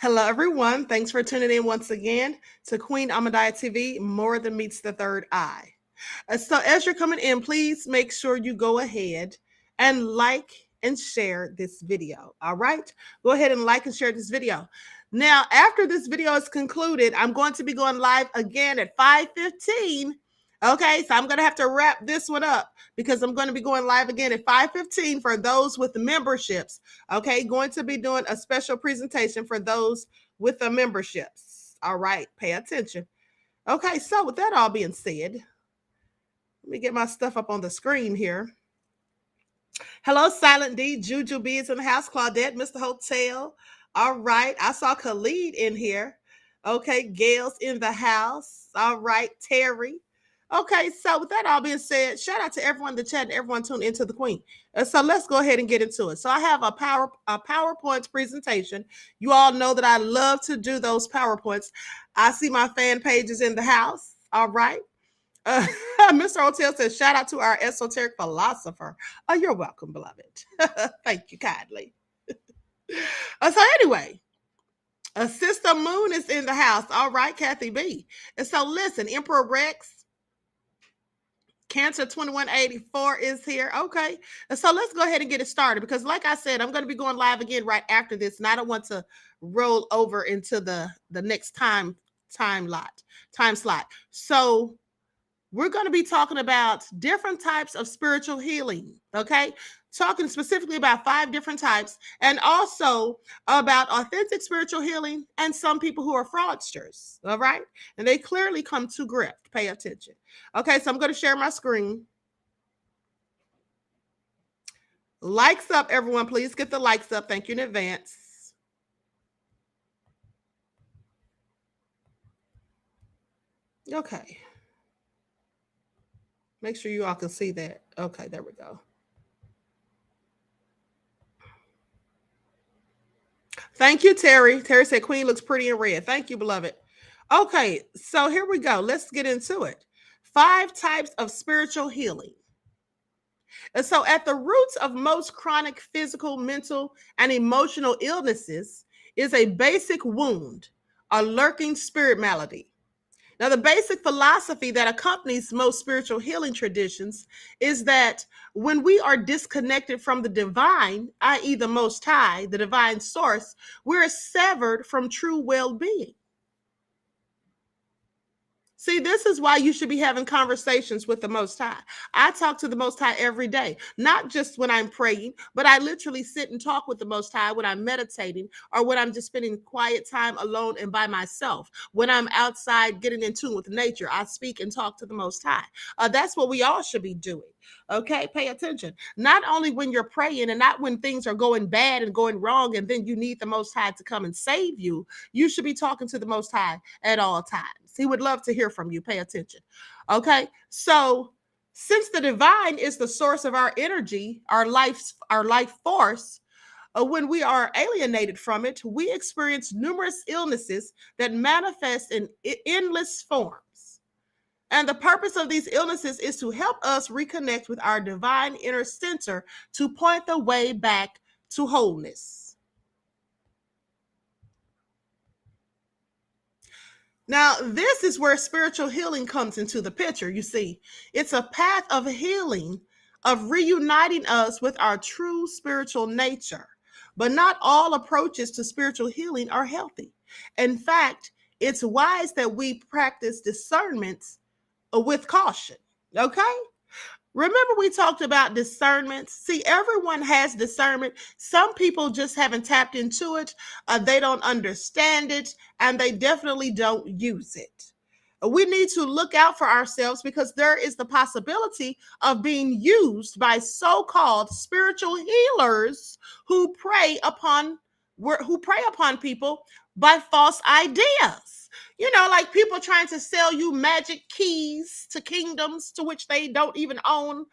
Hello, everyone. Thanks for tuning in once again to Queen Amadaya TV, More Than Meets the Third Eye. So, as you're coming in, please make sure you go ahead and like and share this video. All right? Go ahead and like and share this video. Now, after this video is concluded, I'm going to be going live again at 5:15. Okay, so I'm going to have to wrap this one up because I'm going to be going live again at 5:15 for those with the memberships. Okay, going to be doing a special presentation for those with the memberships. All right, pay attention. Okay, so with that all being said, let me get my stuff up on the screen here. Hello, Silent D, Juju B is in the house, Claudette, Mr. Hotel. All right, I saw Khalid in here. Okay, Gail's in the house. All right, Terry. Okay, so with that all being said, shout out to everyone in the chat and everyone tuned into the Queen. So let's go ahead and get into it. So I have a PowerPoint presentation. You all know that I love to do those PowerPoints. I see my fan pages in the house. All right. Mr. Hotel says, shout out to our esoteric philosopher. Oh, you're welcome, beloved. Thank you kindly. So anyway, Sister Moon is in the house. All right, Kathy B. And so listen, Emperor Rex, Cancer 2184 is here. Okay. And so let's go ahead and get it started because like I said, I'm going to be going live again right after this. And I don't want to roll over into the next time slot. So we're going to be talking about different types of spiritual healing, okay? Talking specifically about 5 different types and also about authentic spiritual healing and some people who are fraudsters, all right? And they clearly come to grift. Pay attention. Okay, so I'm going to share my screen. Likes up, everyone. Please get the likes up. Thank you in advance. Okay. Make sure you all can see that. Okay, there we go. Thank you, Terry. Terry said Queen looks pretty in red. Thank you, beloved. Okay, so here we go. Let's get into it. 5 types of spiritual healing. And so at the roots of most chronic physical, mental, and emotional illnesses is a basic wound, a lurking spirit malady. Now, the basic philosophy that accompanies most spiritual healing traditions is that when we are disconnected from the divine, i.e., the Most High, the divine source, we're severed from true well being. See, this is why you should be having conversations with the Most High. I talk to the Most High every day, not just when I'm praying, but I literally sit and talk with the Most High when I'm meditating or when I'm just spending quiet time alone and by myself. When I'm outside getting in tune with nature, I speak and talk to the Most High. That's what we all should be doing. Okay, pay attention. Not only when you're praying and not when things are going bad and going wrong, and then you need the Most High to come and save you. You should be talking to the Most High at all times. He would love to hear from you. Pay attention. Okay, so since the divine is the source of our energy, our life force, when we are alienated from it, we experience numerous illnesses that manifest in endless forms. And the purpose of these illnesses is to help us reconnect with our divine inner center to point the way back to wholeness. Now, this is where spiritual healing comes into the picture. You see, it's a path of healing, of reuniting us with our true spiritual nature. But not all approaches to spiritual healing are healthy. In fact, it's wise that we practice discernment with caution. Okay? Remember, we talked about discernment. See, everyone has discernment. Some people just haven't tapped into it. They don't understand it, and they definitely don't use it. We need to look out for ourselves because there is the possibility of being used by so-called spiritual healers who prey upon people by false ideas. You know, like people trying to sell you magic keys to kingdoms to which they don't even own.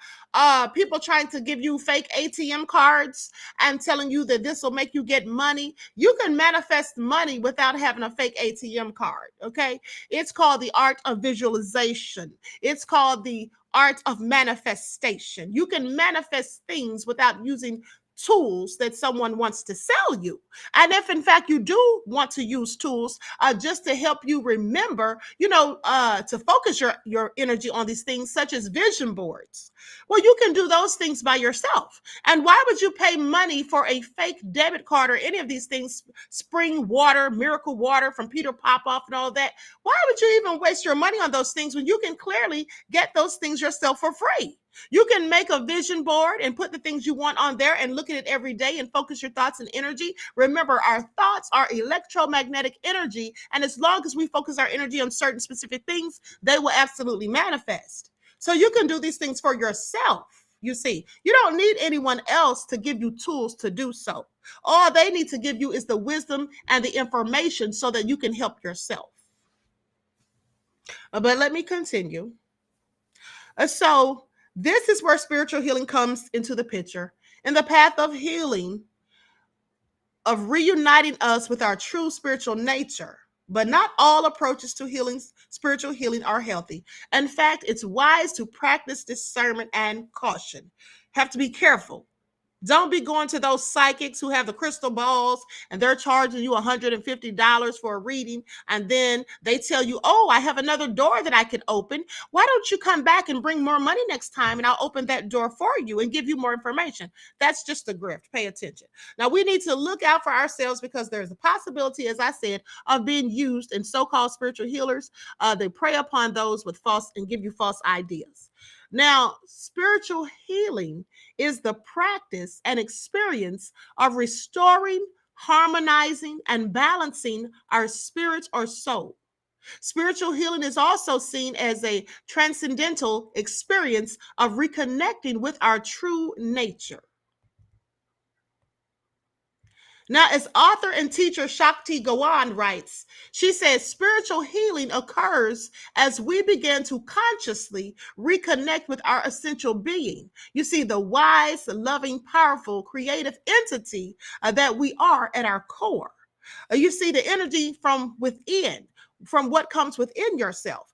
People trying to give you fake ATM cards and telling you that this will make you get money. You can manifest money without having a fake ATM card, okay? It's called the art of visualization. It's called the art of manifestation. You can manifest things without using tools that someone wants to sell you. And if in fact you do want to use tools just to help you remember, to focus your energy on these things, such as vision boards, well, you can do those things by yourself. And why would you pay money for a fake debit card or any of these things, spring water, miracle water from Peter Popoff and all that? Why would you even waste your money on those things when you can clearly get those things yourself for free? You can make a vision board and put the things you want on there and look at it every day and focus your thoughts and energy. Remember, our thoughts are electromagnetic energy. And as long as we focus our energy on certain specific things, they will absolutely manifest. So you can do these things for yourself. You see, you don't need anyone else to give you tools to do so. All they need to give you is the wisdom and the information so that you can help yourself. But let me continue. So this is where spiritual healing comes into the picture. In the path of healing, of reuniting us with our true spiritual nature. But not all approaches to healing, spiritual healing, are healthy. In fact, it's wise to practice discernment and caution. Have to be careful. Don't be going to those psychics who have the crystal balls and they're charging you $150 for a reading. And then they tell you, oh, I have another door that I can open. Why don't you come back and bring more money next time and I'll open that door for you and give you more information? That's just a grift. Pay attention. Now, we need to look out for ourselves because there's a possibility, as I said, of being used in so-called spiritual healers. They prey upon those with false and give you false ideas. Now, spiritual healing is the practice and experience of restoring, harmonizing, and balancing our spirit or soul. Spiritual healing is also seen as a transcendental experience of reconnecting with our true nature. Now, as author and teacher Shakti Gawan writes, she says spiritual healing occurs as we begin to consciously reconnect with our essential being. You see, the wise, loving, powerful, creative entity that we are at our core. You see, the energy from within, from what comes within yourself.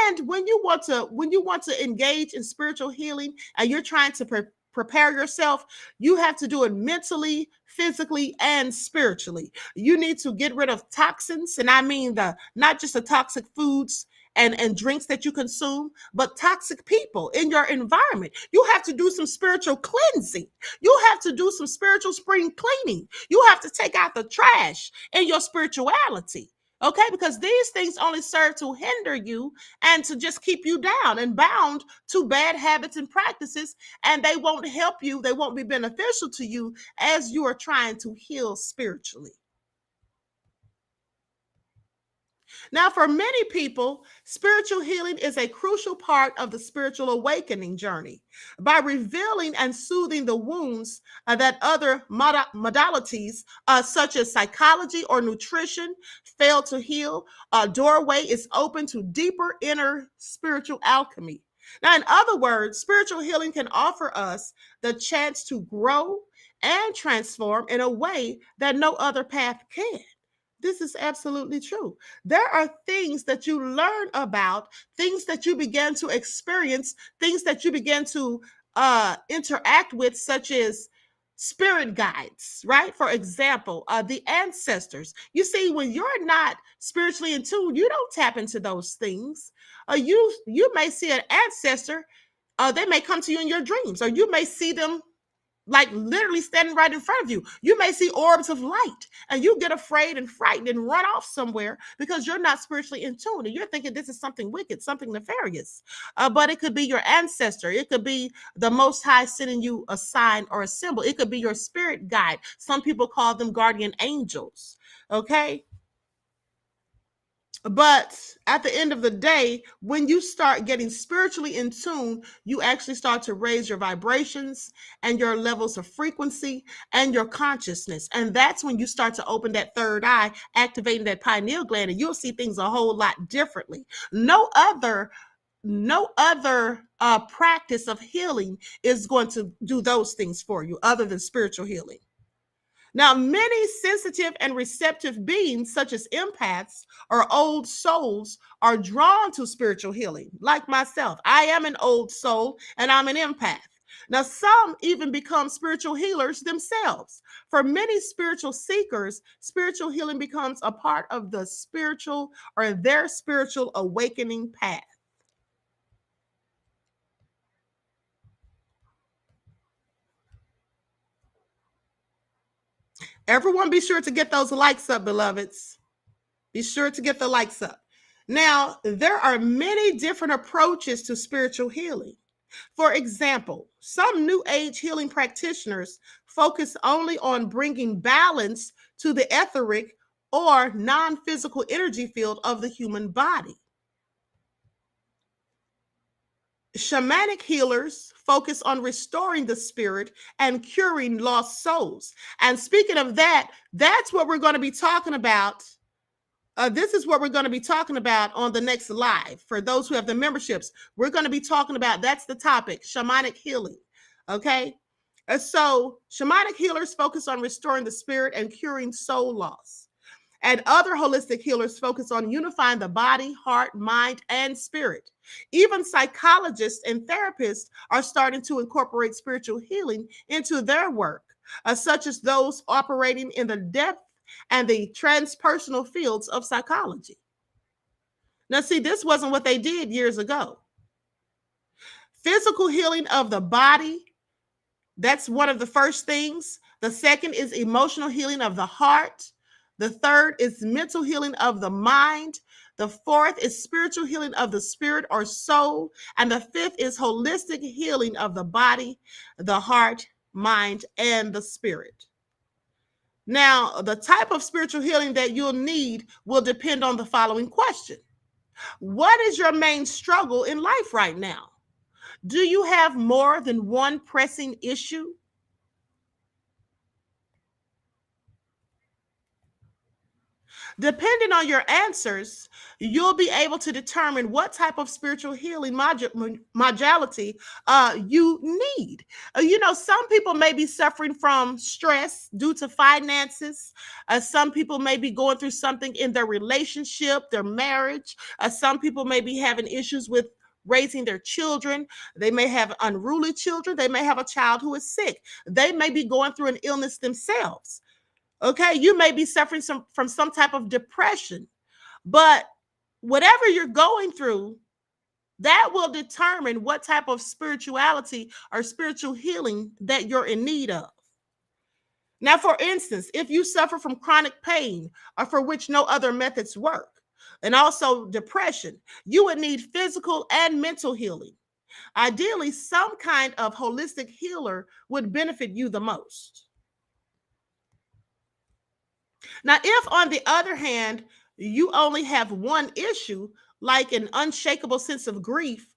And when you want to engage in spiritual healing and you're trying to prepare yourself, you have to do it mentally, physically, and spiritually. You need to get rid of toxins, and I mean the not just the toxic foods and drinks that you consume, but toxic people in your environment. You have to do some spiritual cleansing. You have to do some spiritual spring cleaning. You have to take out the trash in your spirituality. Okay, because these things only serve to hinder you and to just keep you down and bound to bad habits and practices, and they won't help you. They won't be beneficial to you as you are trying to heal spiritually. Now, for many people, spiritual healing is a crucial part of the spiritual awakening journey. By revealing and soothing the wounds that other modalities, such as psychology or nutrition, fail to heal, a doorway is open to deeper inner spiritual alchemy. Now, in other words, spiritual healing can offer us the chance to grow and transform in a way that no other path can. This is absolutely true. There are things that you learn about, things that you begin to experience, things that you begin to interact with, such as spirit guides, right? For example, the ancestors. You see, when you're not spiritually in tune, you don't tap into those things. You may see an ancestor. They may come to you in your dreams, or you may see them like literally standing right in front of you. You may see orbs of light and you get afraid and frightened and run off somewhere because you're not spiritually in tune and you're thinking this is something wicked, something nefarious. But it could be your ancestor. It could be the Most High sending you a sign or a symbol. It could be your spirit guide. Some people call them guardian angels. Okay. But at the end of the day, when you start getting spiritually in tune, you actually start to raise your vibrations and your levels of frequency and your consciousness. And that's when you start to open that third eye, activating that pineal gland, and you'll see things a whole lot differently. No other practice of healing is going to do those things for you other than spiritual healing. Now, many sensitive and receptive beings, such as empaths or old souls, are drawn to spiritual healing, like myself. I am an old soul and I'm an empath. Now, some even become spiritual healers themselves. For many spiritual seekers, spiritual healing becomes a part of the spiritual or their spiritual awakening path. Everyone, be sure to get those likes up, beloveds. Be sure to get the likes up. Now, there are many different approaches to spiritual healing. For example, some New Age healing practitioners focus only on bringing balance to the etheric or non physical energy field of the human body. Shamanic healers focus on restoring the spirit and curing lost souls. And speaking of that, that's what we're going to be talking about. This is what we're going to be talking about on the next live. For those who have the memberships, we're going to be talking about, that's the topic, shamanic healing. Okay. So shamanic healers focus on restoring the spirit and curing soul loss. And other holistic healers focus on unifying the body, heart, mind, and spirit. Even psychologists and therapists are starting to incorporate spiritual healing into their work, such as those operating in the depth and the transpersonal fields of psychology. Now, see, this wasn't what they did years ago. Physical healing of the body, that's one of the first things. The second is emotional healing of the heart. The third is mental healing of the mind. The fourth is spiritual healing of the spirit or soul. And the fifth is holistic healing of the body, the heart, mind, and the spirit. Now, the type of spiritual healing that you'll need will depend on the following question. What is your main struggle in life right now? Do you have more than one pressing issue? Depending on your answers, you'll be able to determine what type of spiritual healing modality you need. Some people may be suffering from stress due to finances. Some people may be going through something in their relationship, their marriage. Some people may be having issues with raising their children. They may have unruly children. They may have a child who is sick. They may be going through an illness themselves. Okay, you may be suffering from some type of depression, but whatever you're going through, that will determine what type of spirituality or spiritual healing that you're in need of. Now, for instance, if you suffer from chronic pain or for which no other methods work, and also depression, you would need physical and mental healing. Ideally, some kind of holistic healer would benefit you the most. Now, if on the other hand, you only have one issue, like an unshakable sense of grief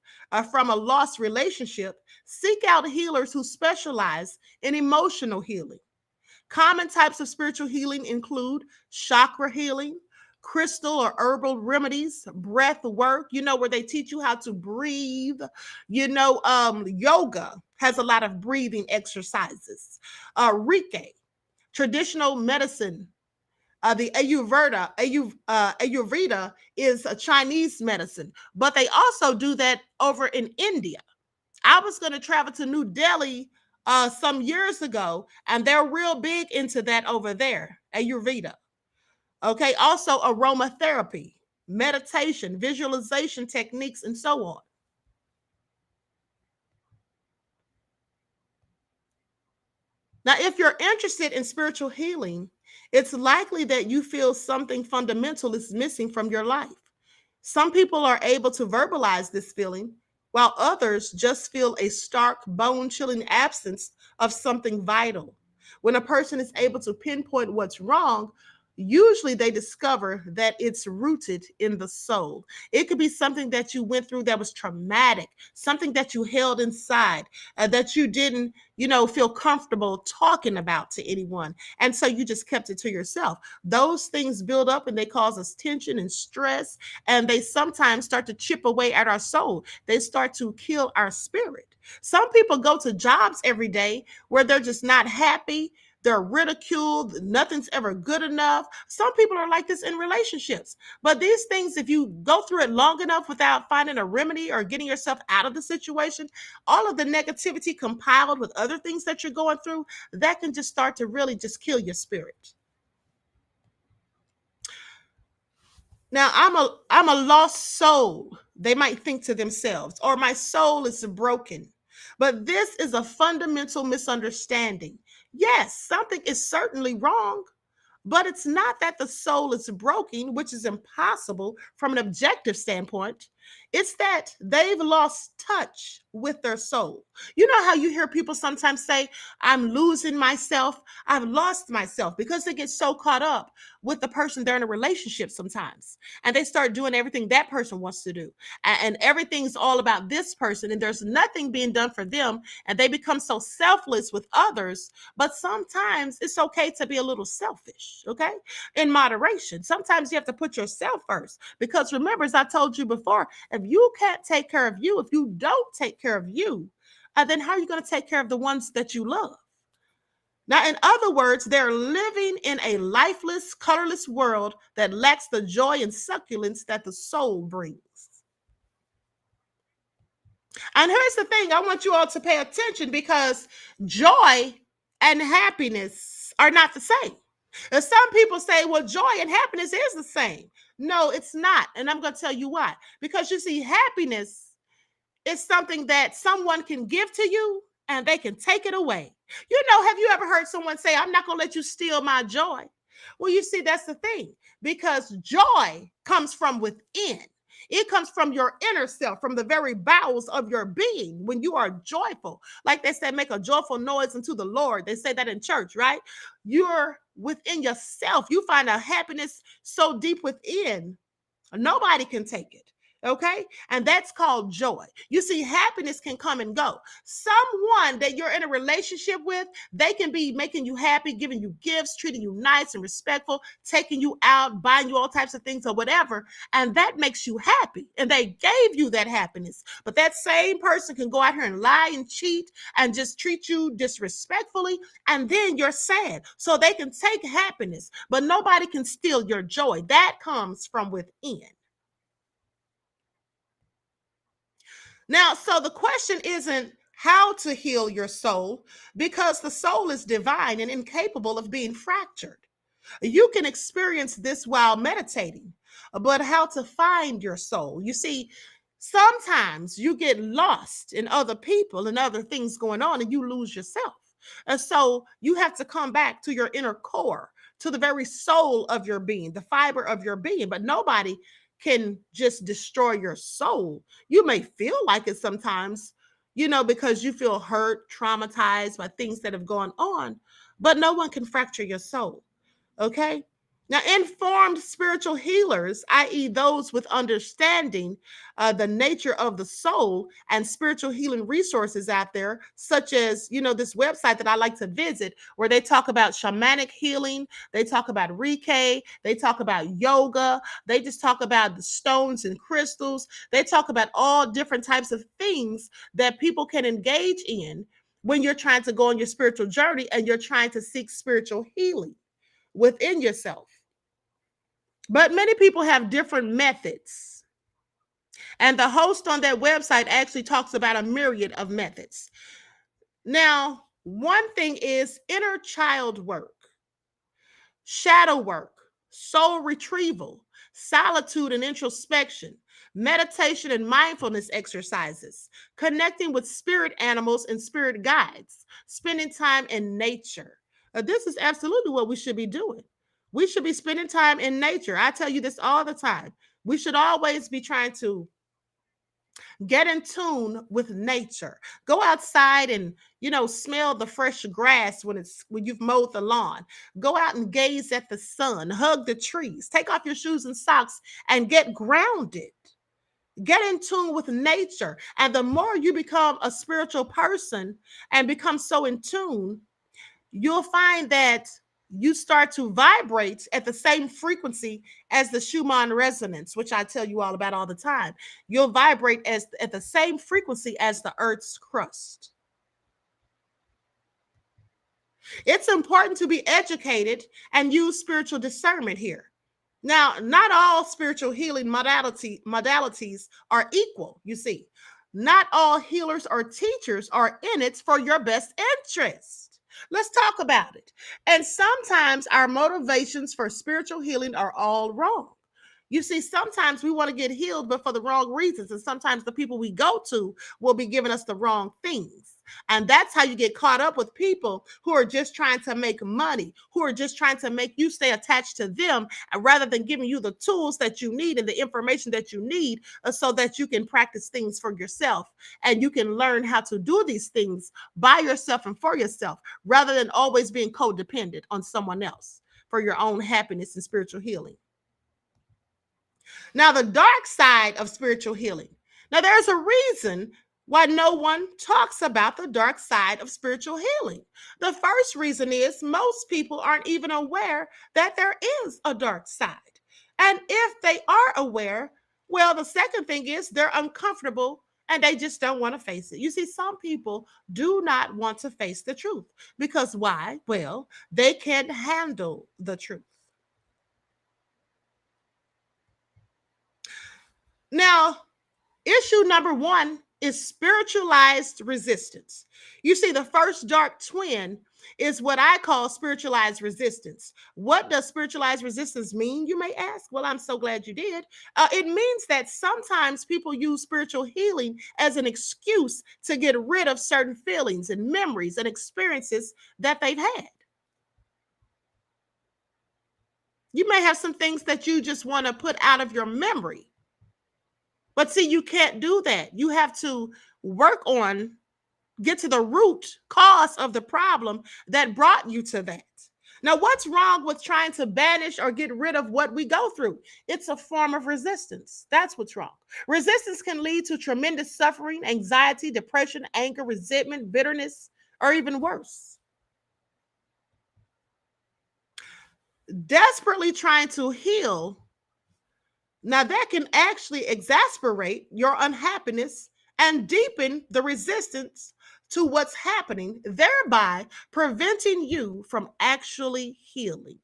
from a lost relationship, seek out healers who specialize in emotional healing. Common types of spiritual healing include chakra healing, crystal or herbal remedies, breath work, where they teach you how to breathe. Yoga has a lot of breathing exercises. Reiki, traditional medicine. The Ayurveda is a Chinese medicine, but they also do that over in India. I was going to travel to New Delhi some years ago, and they're real big into that over there, Ayurveda. Okay, also aromatherapy, meditation, visualization techniques, and so on. Now, if you're interested in spiritual healing, it's likely that you feel something fundamental is missing from your life. Some people are able to verbalize this feeling, while others just feel a stark, bone chilling absence of something vital. When a person is able to pinpoint what's wrong, usually they discover that it's rooted in the soul. It could be something that you went through that was traumatic, something that you held inside, that you didn't, feel comfortable talking about to anyone. And so you just kept it to yourself. Those things build up and they cause us tension and stress. And they sometimes start to chip away at our soul. They start to kill our spirit. Some people go to jobs every day where they're just not happy. they're ridiculed, nothing's ever good enough. Some people are like this in relationships. But these things, if you go through it long enough without finding a remedy or getting yourself out of the situation, all of the negativity compiled with other things that you're going through, that can just start to really just kill your spirit. Now, I'm a lost soul, they might think to themselves, or my soul is broken. But this is a fundamental misunderstanding. Yes, something is certainly wrong, but it's not that the soul is broken, which is impossible from an objective standpoint. It's that they've lost touch with their soul. You know how you hear people sometimes say, I'm losing myself, I've lost myself, because they get so caught up with the person they're in a relationship sometimes. And they start doing everything that person wants to do. And everything's all about this person, and there's nothing being done for them. And they become so selfless with others. But sometimes it's okay to be a little selfish, okay? In moderation. Sometimes you have to put yourself first. Because remember, as I told you before, if you can't take care of you, if you don't take care of you, then how are you going to take care of the ones that you love? Now, in other words, they're living in a lifeless, colorless world that lacks the joy and succulence that the soul brings. And here's the thing, I want you all to pay attention, because joy and happiness are not the same. And some people say, well, joy and happiness is the same. No, it's not. And I'm going to tell you why. Because you see, happiness is something that someone can give to you and they can take it away. You know, have you ever heard someone say, I'm not going to let you steal my joy? Well, you see, that's the thing, because joy comes from within. It comes from your inner self, from the very bowels of your being. When you are joyful, like they say, make a joyful noise unto the Lord. They say that in church, right? You're within yourself. You find a happiness so deep within, nobody can take it. Okay. And that's called joy. You see, happiness can come and go. Someone that you're in a relationship with, they can be making you happy, giving you gifts, treating you nice and respectful, taking you out, buying you all types of things or whatever. And that makes you happy. And they gave you that happiness. But that same person can go out here and lie and cheat and just treat you disrespectfully. And then you're sad. So they can take happiness, but nobody can steal your joy. That comes from within. Now, so the question isn't how to heal your soul, because the soul is divine and incapable of being fractured. You can experience this while meditating, but how to find your soul. You see, sometimes you get lost in other people and other things going on and you lose yourself. And so you have to come back to your inner core, to the very soul of your being, the fiber of your being. But nobody can just destroy your soul. You may feel like it sometimes, because you feel hurt, traumatized by things that have gone on, but no one can fracture your soul. Okay. Now, informed spiritual healers, i.e., those with understanding the nature of the soul, and spiritual healing resources out there, such as, this website that I like to visit, where they talk about shamanic healing, they talk about Reiki, they talk about yoga, they just talk about the stones and crystals, they talk about all different types of things that people can engage in when you're trying to go on your spiritual journey and you're trying to seek spiritual healing within yourself. But many people have different methods. And the host on that website actually talks about a myriad of methods. Now, one thing is inner child work, shadow work, soul retrieval, solitude and introspection, meditation and mindfulness exercises, connecting with spirit animals and spirit guides, spending time in nature. This is absolutely what we should be doing. We should be spending time in nature. I tell you this all the time. We should always be trying to get in tune with nature. Go outside and, smell the fresh grass when you've mowed the lawn. Go out and gaze at the sun, hug the trees, take off your shoes and socks and get grounded. Get in tune with nature. And the more you become a spiritual person and become so in tune, you'll find that you start to vibrate at the same frequency as the Schumann resonance, which I tell you all about all the time. You'll vibrate at the same frequency as the Earth's crust. It's important to be educated and use spiritual discernment here. Now, not all spiritual healing modalities are equal, you see. Not all healers or teachers are in it for your best interest. Let's talk about it. And sometimes our motivations for spiritual healing are all wrong. You see, sometimes we want to get healed, but for the wrong reasons. And sometimes the people we go to will be giving us the wrong things. And that's how you get caught up with people who are just trying to make money, who are just trying to make you stay attached to them, rather than giving you the tools that you need and the information that you need, so that you can practice things for yourself and you can learn how to do these things by yourself and for yourself, rather than always being codependent on someone else for your own happiness and spiritual healing. Now, the dark side of spiritual healing. Now, there's a reason why no one talks about the dark side of spiritual healing. The first reason is most people aren't even aware that there is a dark side. And if they are aware, well, the second thing is they're uncomfortable and they just don't want to face it. You see, some people do not want to face the truth because why? Well, they can't handle the truth. Now, issue number one is spiritualized resistance. You see, the first dark twin is what I call spiritualized resistance. What does spiritualized resistance mean, you may ask? Well, I'm so glad you did. It means that sometimes people use spiritual healing as an excuse to get rid of certain feelings and memories and experiences that they've had. You may have some things that you just want to put out of your memory. But see, you can't do that. You have to work on, get to the root cause of the problem that brought you to that. Now, what's wrong with trying to banish or get rid of what we go through? It's a form of resistance. That's what's wrong. Resistance can lead to tremendous suffering, anxiety, depression, anger, resentment, bitterness, or even worse. Desperately trying to heal, now, that can actually exasperate your unhappiness and deepen the resistance to what's happening, thereby preventing you from actually healing.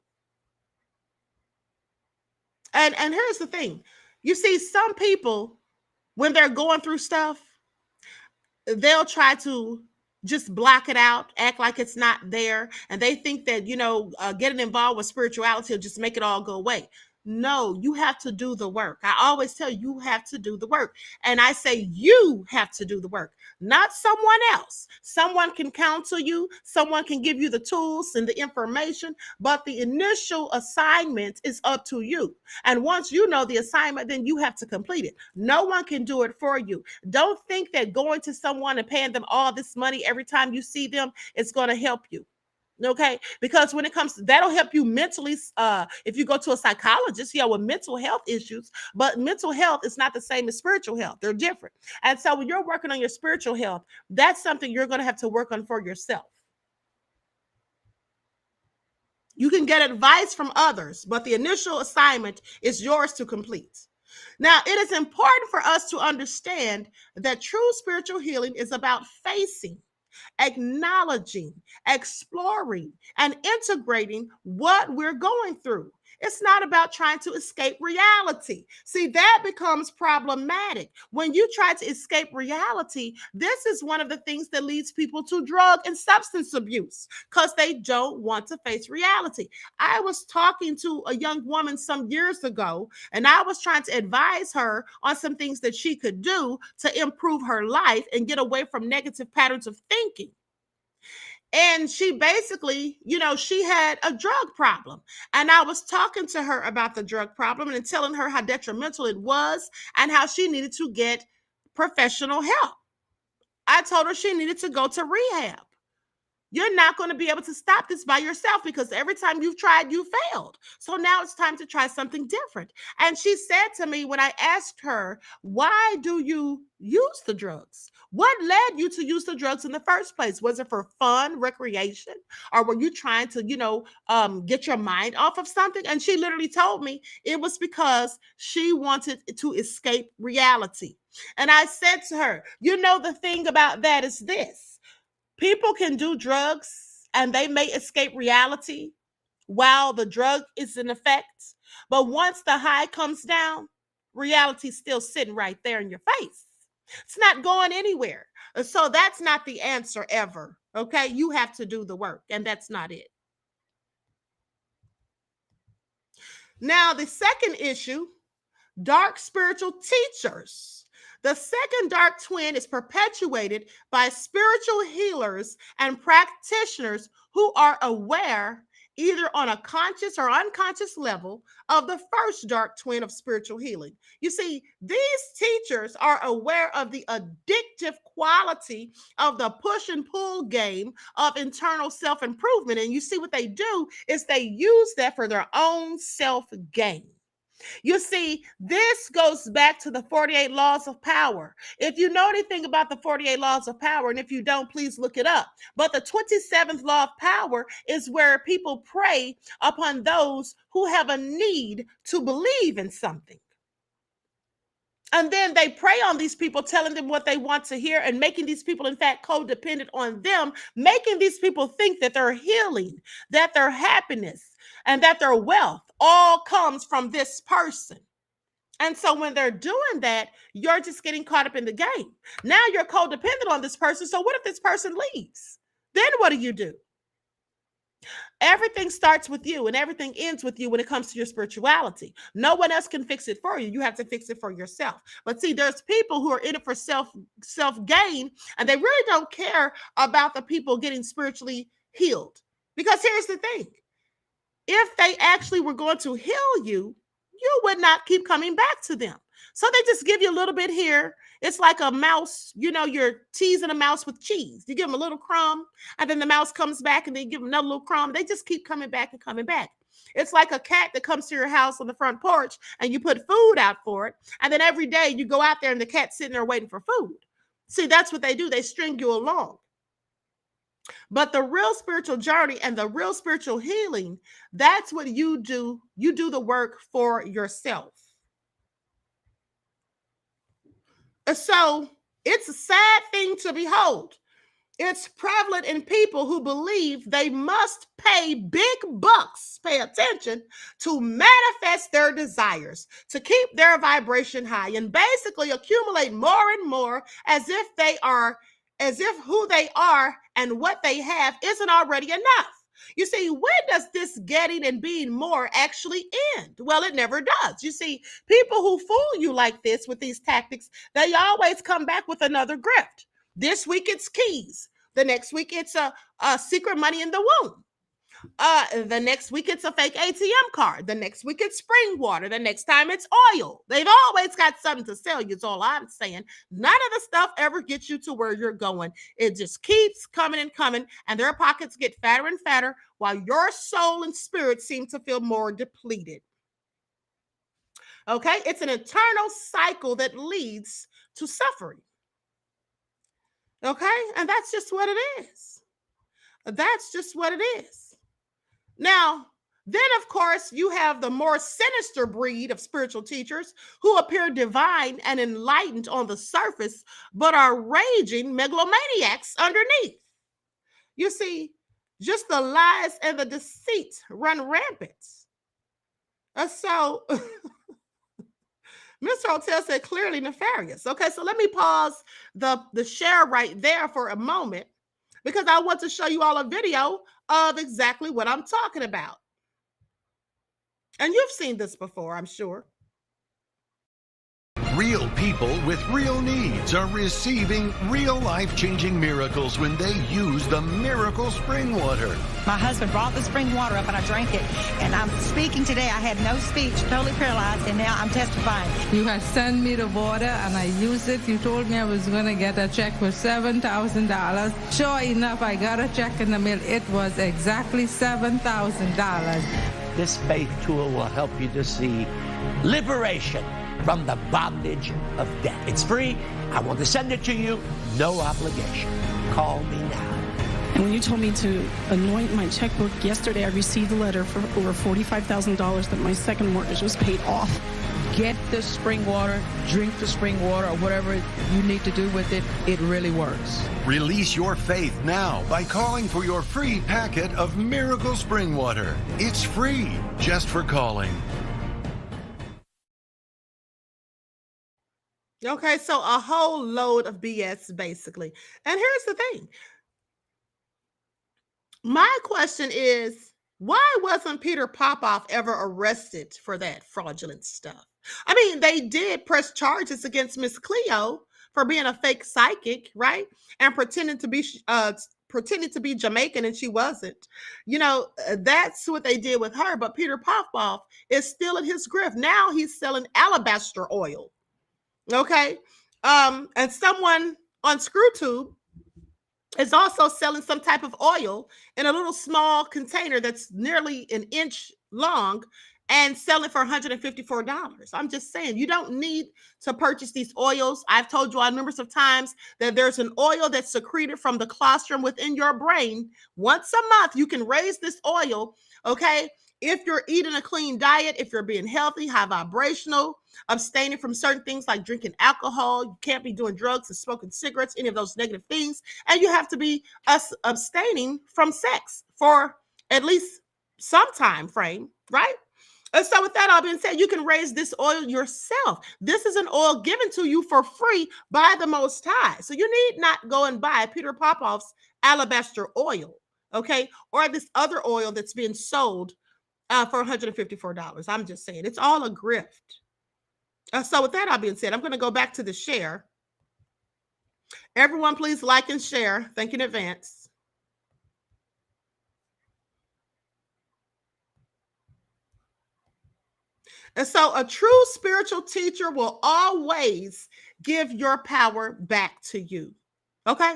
And here's the thing. You see, some people, when they're going through stuff, they'll try to just block it out, act like it's not there, and they think that getting involved with spirituality will just make it all go away. No, you have to do the work. I always tell you, you have to do the work. And I say you have to do the work, not someone else. Someone can counsel you, someone can give you the tools and the information, but the initial assignment is up to you. And once you know the assignment, then you have to complete it. No one can do it for you. Don't think that going to someone and paying them all this money every time you see them is going to help you. Okay, because when it comes to that'll help you mentally, if you go to a psychologist, with mental health issues, but mental health is not the same as spiritual health. They're different. And so when you're working on your spiritual health, that's something you're going to have to work on for yourself. You can get advice from others, but the initial assignment is yours to complete. Now, it is important for us to understand that true spiritual healing is about facing, acknowledging, exploring, and integrating what we're going through. It's not about trying to escape reality. See, that becomes problematic. When you try to escape reality, this is one of the things that leads people to drug and substance abuse because they don't want to face reality. I was talking to a young woman some years ago, and I was trying to advise her on some things that she could do to improve her life and get away from negative patterns of thinking. And she basically, she had a drug problem. And I was talking to her about the drug problem and telling her how detrimental it was and how she needed to get professional help. I told her she needed to go to rehab. You're not going to be able to stop this by yourself because every time you've tried, you failed. So now it's time to try something different. And she said to me when I asked her, why do you use the drugs? What led you to use the drugs in the first place? Was it for fun, recreation? Or were you trying to, get your mind off of something? And she literally told me it was because she wanted to escape reality. And I said to her, the thing about that is this. People can do drugs and they may escape reality while the drug is in effect. But once the high comes down, reality's still sitting right there in your face. It's not going anywhere. So that's not the answer ever. Okay. You have to do the work, and that's not it. Now, the second issue, dark spiritual teachers. The second dark twin is perpetuated by spiritual healers and practitioners who are aware, either on a conscious or unconscious level, of the first dark twin of spiritual healing. You see, these teachers are aware of the addictive quality of the push and pull game of internal self-improvement. And you see, what they do is they use that for their own self-gain. You see, this goes back to the 48 laws of power. If you know anything about the 48 laws of power, and if you don't, please look it up. But the 27th law of power is where people prey upon those who have a need to believe in something. And then they prey on these people, telling them what they want to hear and making these people, in fact, codependent on them, making these people think that their healing, that their happiness, and that their wealth all comes from this person. And so when they're doing that, you're just getting caught up in the game. Now you're codependent on this person. So what if this person leaves? Then what do? Everything starts with you and everything ends with you when it comes to your spirituality. No one else can fix it for you. You have to fix it for yourself. But see, there's people who are in it for self-gain, and they really don't care about the people getting spiritually healed. Because here's the thing. If they actually were going to heal you, you would not keep coming back to them. So they just give you a little bit here. It's like a mouse, you're teasing a mouse with cheese. You give them a little crumb, and then the mouse comes back, and then you give them another little crumb. They just keep coming back and coming back. It's like a cat that comes to your house on the front porch, and you put food out for it. And then every day you go out there, and the cat's sitting there waiting for food. See, that's what they do. They string you along. But the real spiritual journey and the real spiritual healing, that's what you do. You do the work for yourself. So it's a sad thing to behold. It's prevalent in people who believe they must pay big bucks, pay attention, to manifest their desires, to keep their vibration high, and basically accumulate more and more as if who they are and what they have isn't already enough. You see, when does this getting and being more actually end? Well, it never does. You see, people who fool you like this with these tactics, they always come back with another grift. This week it's keys. The next week it's a secret money in the womb. The next week it's a fake ATM card. The next week it's spring water. The next time it's oil. They've always got something to sell you, is all I'm saying. None of the stuff ever gets you to where you're going. It just keeps coming and coming, and their pockets get fatter and fatter while your soul and spirit seem to feel more depleted. Okay? It's an eternal cycle that leads to suffering. Okay? And that's just what it is. That's just what it is. Now, then, of course, you have the more sinister breed of spiritual teachers who appear divine and enlightened on the surface, but are raging megalomaniacs underneath. You see, just the lies and the deceit run rampant. So, Mr. Hotel said clearly nefarious. Okay, so let me pause the share right there for a moment, because I want to show you all a video of exactly what I'm talking about. And you've seen this before, I'm sure. Real people with real needs are receiving real life-changing miracles when they use the miracle spring water. My husband brought the spring water up and I drank it. And I'm speaking today. I had no speech, totally paralyzed, and now I'm testifying. You had sent me the water and I used it. You told me I was going to get a check for $7,000. Sure enough, I got a check in the mail. It was exactly $7,000. This faith tool will help you to see liberation from the bondage of debt. It's free. I want to send it to you. No obligation. Call me now. And when you told me to anoint my checkbook yesterday, I received a letter for over $45,000 that my second mortgage was paid off. Get the spring water, drink the spring water, or whatever you need to do with it. It really works. Release your faith now by calling for your free packet of Miracle Spring Water. It's free just for calling. Okay, so a whole load of BS, basically. And here's the thing. My question is, why wasn't Peter Popoff ever arrested for that fraudulent stuff? I mean, they did press charges against Miss Cleo for being a fake psychic, right? And pretending to be Jamaican, and she wasn't. That's what they did with her. But Peter Popoff is still in his grift. Now he's selling alabaster oil. Okay. And someone on ScrewTube is also selling some type of oil in a little small container that's nearly an inch long and selling for $154. I'm just saying, you don't need to purchase these oils. I've told you on numerous of times that there's an oil that's secreted from the colostrum within your brain. Once a month, you can raise this oil, okay? If you're eating a clean diet, if you're being healthy, high vibrational, abstaining from certain things like drinking alcohol, you can't be doing drugs and smoking cigarettes, any of those negative things. And you have to be abstaining from sex for at least some time frame, right? And so with that all being said, you can raise this oil yourself. This is an oil given to you for free by the Most High. So you need not go and buy Peter Popoff's alabaster oil, okay? Or this other oil that's being sold for $154. I'm just saying, it's all a grift. So with that all being said, I'm going to go back to the share. Everyone, please like and share. Thank you in advance. And so a true spiritual teacher will always give your power back to you. Okay?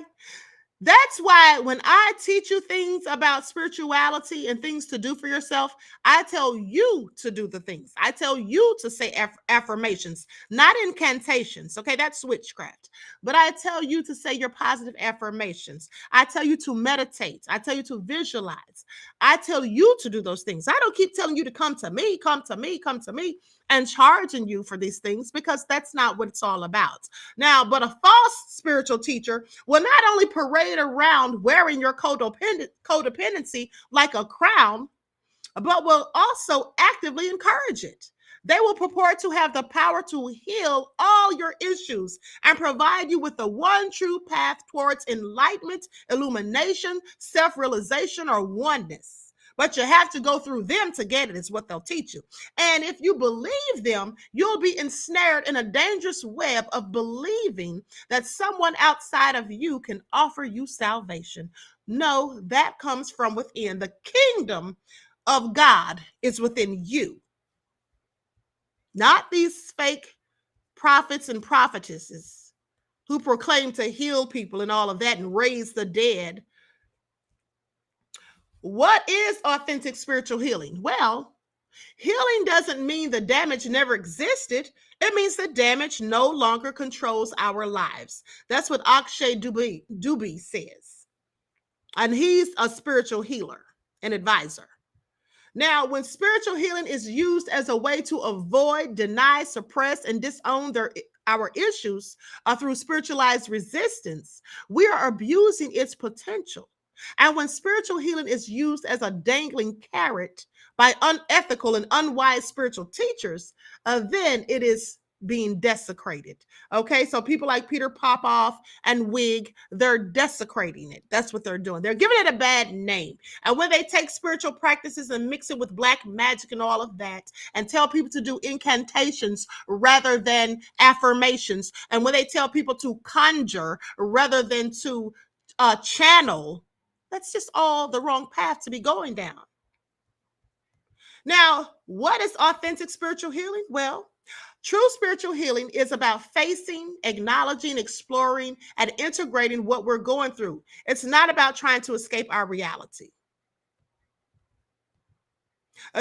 That's why when I teach you things about spirituality and things to do for yourself, I tell you to do the things. I tell you to say affirmations, not incantations. Okay, that's witchcraft. But I tell you to say your positive affirmations. I tell you to meditate. I tell you to visualize. I tell you to do those things. I don't keep telling you to come to me, and charging you for these things, because that's not what it's all about. Now, but a false spiritual teacher will not only parade around wearing your codependency like a crown, but will also actively encourage it. They will purport to have the power to heal all your issues and provide you with the one true path towards enlightenment, illumination, self-realization, or oneness. But you have to go through them to get it, is what they'll teach you. And if you believe them, you'll be ensnared in a dangerous web of believing that someone outside of you can offer you salvation. No, that comes from within. The kingdom of God is within you. Not these fake prophets and prophetesses who proclaim to heal people and all of that and raise the dead. What is authentic spiritual healing? Well, healing doesn't mean the damage never existed. It means the damage no longer controls our lives. That's what Akshay Dubey says. And he's a spiritual healer and advisor. Now, when spiritual healing is used as a way to avoid, deny, suppress, and disown our issues through spiritualized resistance, we are abusing its potential. And when spiritual healing is used as a dangling carrot by unethical and unwise spiritual teachers, then it is being desecrated. Okay, so people like Peter Popoff and Wig, they're desecrating it. That's what they're doing. They're giving it a bad name. And when they take spiritual practices and mix it with black magic and all of that, and tell people to do incantations rather than affirmations, and when they tell people to conjure rather than to channel, that's just all the wrong path to be going down. Now, what is authentic spiritual healing? Well, true spiritual healing is about facing, acknowledging, exploring, and integrating what we're going through. It's not about trying to escape our reality.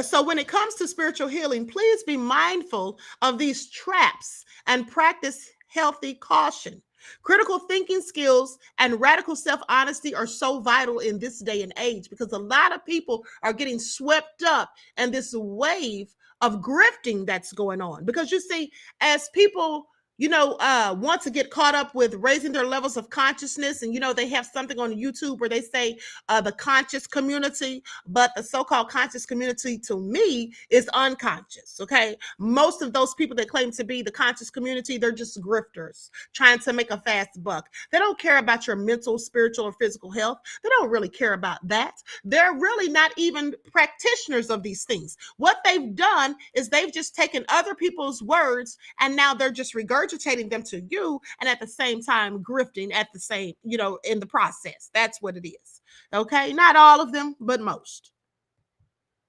So when it comes to spiritual healing, please be mindful of these traps and practice healthy caution. Critical thinking skills and radical self-honesty are so vital in this day and age because a lot of people are getting swept up in this wave of grifting that's going on. Because you see, as people want to get caught up with raising their levels of consciousness, and they have something on YouTube where they say the conscious community, but the so-called conscious community to me is unconscious. Okay, most of those people that claim to be the conscious community, they're just grifters trying to make a fast buck. They don't care about your mental, spiritual, or physical health. They don't really care about that. They're really not even practitioners of these things. What they've done is they've just taken other people's words and now they're just regurgitating them to you, and at the same time grifting at the same, in the process. That's what it is. Okay, not all of them, but most.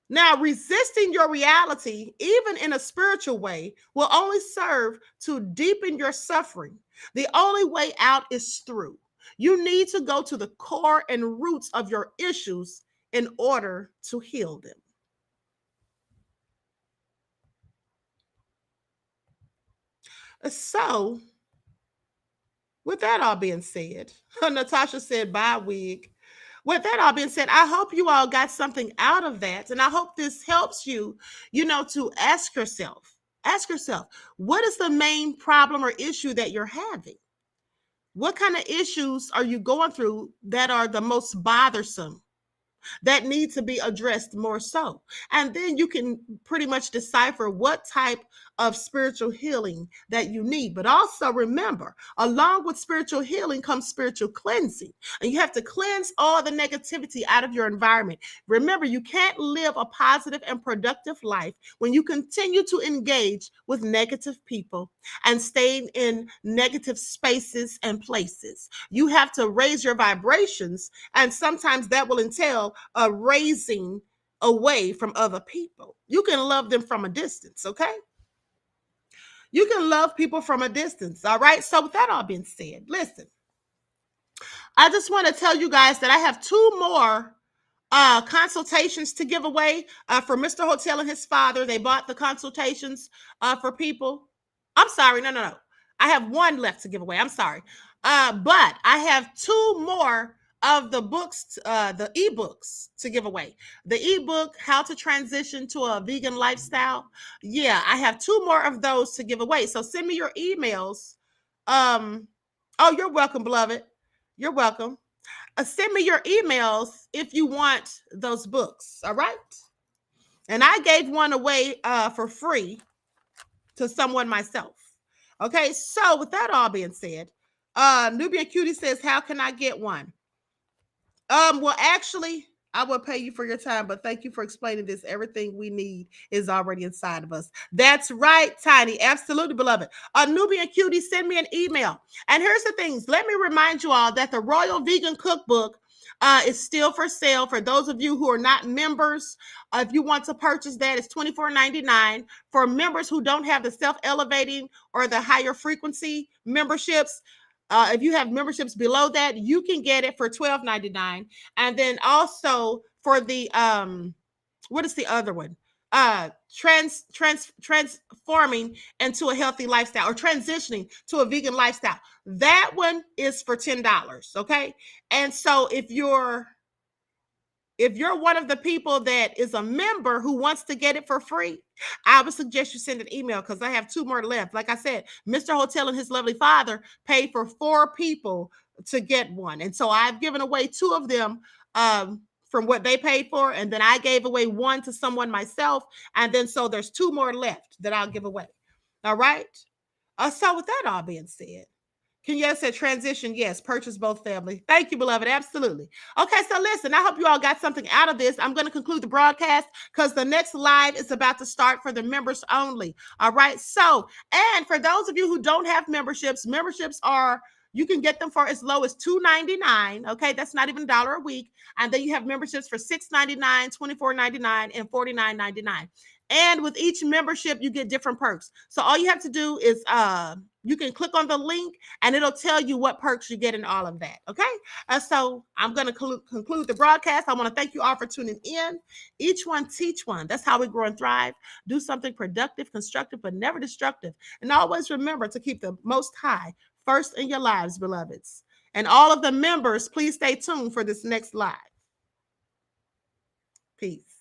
Now, resisting your reality, even in a spiritual way, will only serve to deepen your suffering. The only way out is through. You need to go to the core and roots of your issues in order to heal them. So, with that all being said, Natasha said, bye, wig. With that all being said, I hope you all got something out of that. And I hope this helps you, to ask yourself, what is the main problem or issue that you're having? What kind of issues are you going through that are the most bothersome, that need to be addressed more so? And then you can pretty much decipher what type of spiritual healing that you need. But also remember, along with spiritual healing comes spiritual cleansing. And you have to cleanse all the negativity out of your environment. Remember, you can't live a positive and productive life when you continue to engage with negative people and staying in negative spaces and places. You have to raise your vibrations, and sometimes that will entail a raising away from other people. You can love them from a distance, okay? You can love people from a distance, all right? So with that all being said, listen, I just want to tell you guys that I have 2 more consultations to give away for Mr. Hotel and his father. They bought the consultations for people. I'm sorry, no. I have 1 left to give away. I'm sorry. But I have 2 more of the books, the ebooks to give away. The ebook, How to Transition to a Vegan Lifestyle. Yeah, I have 2 more of those to give away. So send me your emails. Oh, you're welcome, beloved. You're welcome. Send me your emails if you want those books. All right. And I gave one away for free to someone myself. Okay. So with that all being said, Nubian Cutie says, how can I get one? Well, actually, I will pay you for your time, but thank you for explaining this. Everything we need is already inside of us. That's right, Tiny. Absolutely, beloved. Nubian Cutie, send me an email. And here's the things. Let me remind you all that the Royal Vegan Cookbook is still for sale. For those of you who are not members, if you want to purchase that, it's $24.99. For members who don't have the self-elevating or the higher frequency memberships, if you have memberships below that, you can get it for $12.99. And then also for the what is the other one? Transforming into a healthy lifestyle, or transitioning to a vegan lifestyle. That one is for $10. Okay. And so if you're one of the people that is a member who wants to get it for free, I would suggest you send an email, because I have 2 more left. Like I said, Mr. Hotel and his lovely father paid for 4 people to get one. And so I've given away 2 of them from what they paid for. And then I gave away 1 to someone myself. And then so there's 2 more left that I'll give away. All right. So with that all being said, Kenya said transition. Yes, purchase both, family. Thank you, beloved. Absolutely. Okay, so listen, I hope you all got something out of this. I'm going to conclude the broadcast because the next live is about to start for the members only. All right. So, and for those of you who don't have memberships are, you can get them for as low as $2.99. Okay, that's not even $1 a week. And then you have memberships for $6.99, $24.99, and $49.99. And with each membership, you get different perks. So all you have to do is you can click on the link and it'll tell you what perks you get in all of that. Okay. So I'm going to conclude the broadcast. I want to thank you all for tuning in. Each one, teach one. That's how we grow and thrive. Do something productive, constructive, but never destructive. And always remember to keep the Most High first in your lives, beloveds. And all of the members, please stay tuned for this next live. Peace.